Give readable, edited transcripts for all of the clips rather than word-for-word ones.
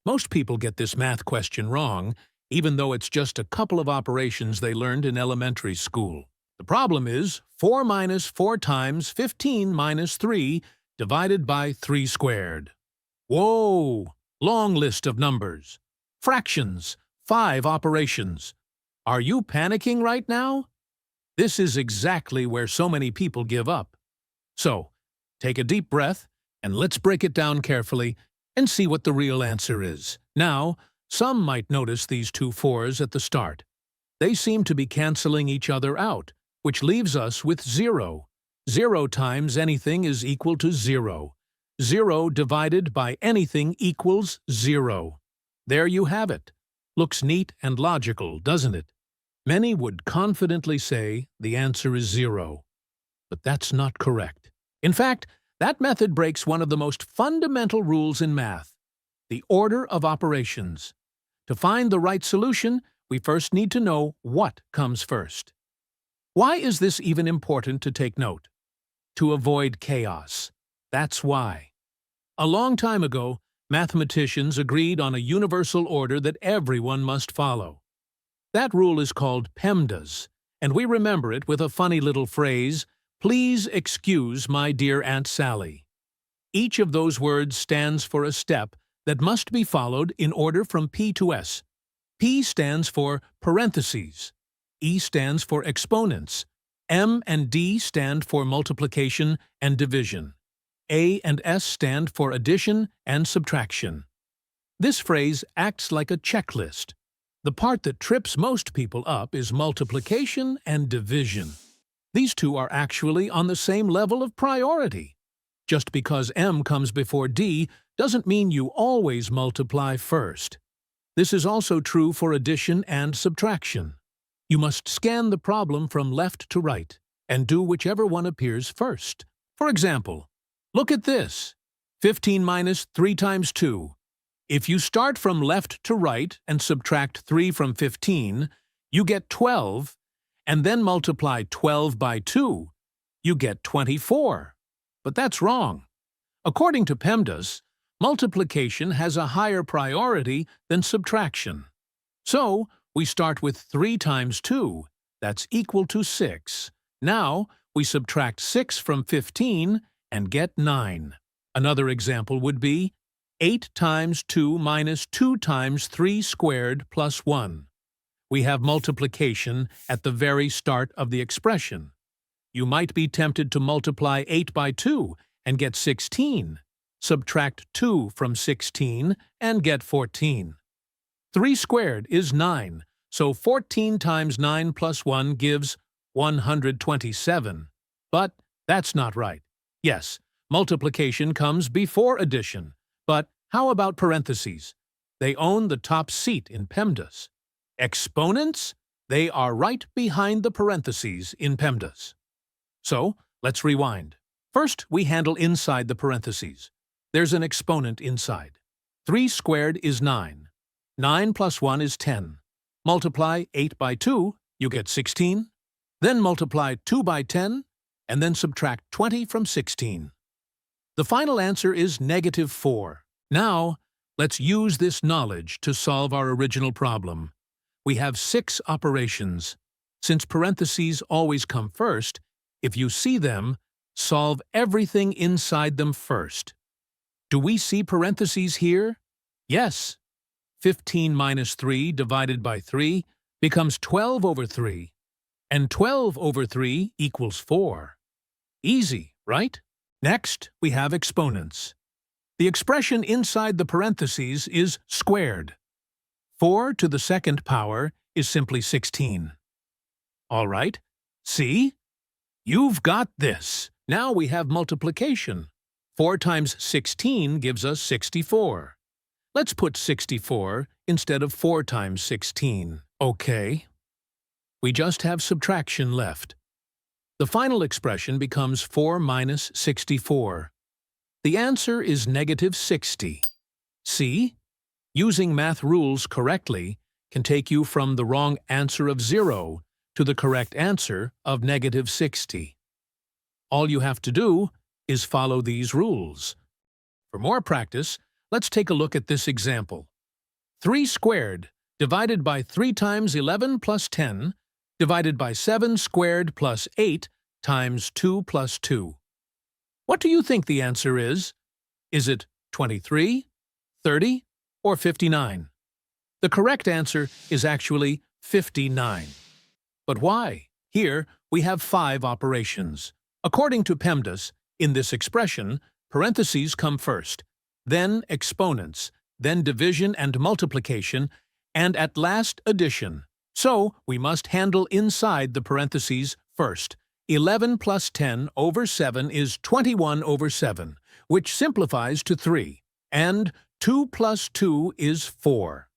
Most people get this math question wrong, even though it's just a couple of operations they learned in elementary school. The problem is 4 minus 4 times 15 minus 3 divided by 3 squared. Whoa! Long list of numbers. Fractions. 5 operations. Are you panicking right now? This is exactly where so many people give up. So, take a deep breath and let's break it down carefully and see what the real answer is. Now, some might notice these two 4s at the start. They seem to be canceling each other out, which leaves us with 0. 0 times anything is equal to 0. 0 divided by anything equals 0. There you have it. Looks neat and logical, doesn't it? Many would confidently say the answer is 0. But that's not correct. In fact, that method breaks one of the most fundamental rules in math, the order of operations. To find the right solution, we first need to know what comes first. Why is this even important to take note? To avoid chaos. That's why. A long time ago, mathematicians agreed on a universal order that everyone must follow. That rule is called PEMDAS, and we remember it with a funny little phrase, "Please excuse my dear Aunt Sally." Each of those words stands for a step that must be followed in order from P to S. P stands for parentheses. E stands for exponents. M and D stand for multiplication and division. A and S stand for addition and subtraction. This phrase acts like a checklist. The part that trips most people up is multiplication and division. These two are actually on the same level of priority. Just because M comes before D doesn't mean you always multiply first. This is also true for addition and subtraction. You must scan the problem from left to right and do whichever one appears first. For example, look at this. 15 minus 3 times 2. If you start from left to right and subtract 3 from 15, you get 12, and then multiply 12 by 2, you get 24. But that's wrong. According to PEMDAS, multiplication has a higher priority than subtraction. So, we start with 3 times 2, that's equal to 6. Now, we subtract 6 from 15 and get 9. Another example would be 8 times 2 minus 2 times 3 squared plus 1. We have multiplication at the very start of the expression. You might be tempted to multiply 8 by 2 and get 16. Subtract 2 from 16 and get 14. 3 squared is 9, so 14 times 9 plus 1 gives 127. But that's not right. Yes, multiplication comes before addition. But how about parentheses? They own the top seat in PEMDAS. Exponents? They are right behind the parentheses in PEMDAS. So, let's rewind. First, we handle inside the parentheses. There's an exponent inside. 3 squared is 9. 9 plus 1 is 10. Multiply 8 by 2, you get 16. Then multiply 2 by 10, and then subtract 20 from 16. The final answer is -4. Now, let's use this knowledge to solve our original problem. We have 6 operations. Since parentheses always come first, if you see them, solve everything inside them first. Do we see parentheses here? Yes. 15 minus 3 divided by 3 becomes 12 over 3, and 12 over 3 equals 4. Easy, right? Next, we have exponents. The expression inside the parentheses is squared. 4 to the second power is simply 16. All right, see? You've got this. Now we have multiplication. 4 times 16 gives us 64. Let's put 64 instead of 4 times 16. Okay. We just have subtraction left. The final expression becomes 4 minus 64. The answer is -60. See? Using math rules correctly can take you from the wrong answer of 0 to the correct answer of -60. All you have to do is follow these rules. For more practice, let's take a look at this example. 3 squared divided by 3 times 11 plus 10 divided by 7 squared plus 8 times 2 plus 2. What do you think the answer is? Is it 23, 30, or 59? The correct answer is actually 59. But why? Here, we have 5 operations. According to PEMDAS, in this expression, parentheses come first, then exponents, then division and multiplication, and at last addition. So, we must handle inside the parentheses first. 11 plus 10 over 7 is 21 over 7, which simplifies to 3. And 2 plus 2 is 4.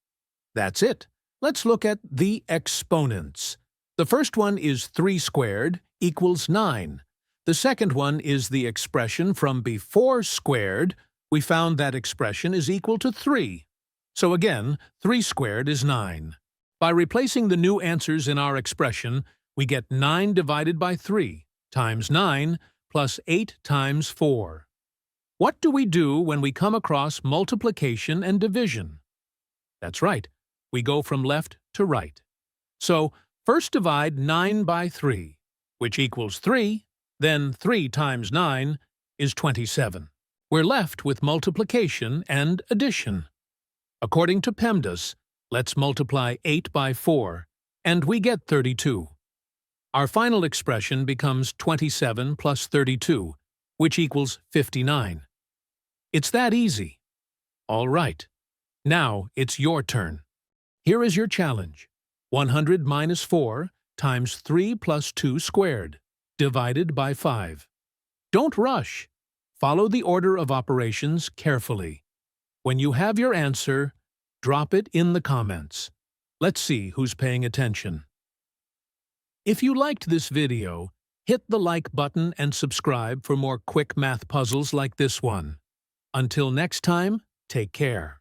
That's it. Let's look at the exponents. The first one is 3 squared equals 9. The second one is the expression from before squared. We found that expression is equal to 3. So again, 3 squared is 9. By replacing the new answers in our expression, we get 9 divided by 3 times 9 plus 8 times 4. What do we do when we come across multiplication and division? That's right, we go from left to right. So, first divide 9 by 3, which equals 3, then 3 times 9 is 27. We're left with multiplication and addition. According to PEMDAS, let's multiply 8 by 4, and we get 32. Our final expression becomes 27 plus 32, which equals 59. It's that easy. All right. Now it's your turn. Here is your challenge. 100 minus 4 times 3 plus 2 squared, divided by 5. Don't rush. Follow the order of operations carefully. When you have your answer, drop it in the comments. Let's see who's paying attention. If you liked this video, hit the like button and subscribe for more quick math puzzles like this one. Until next time, take care.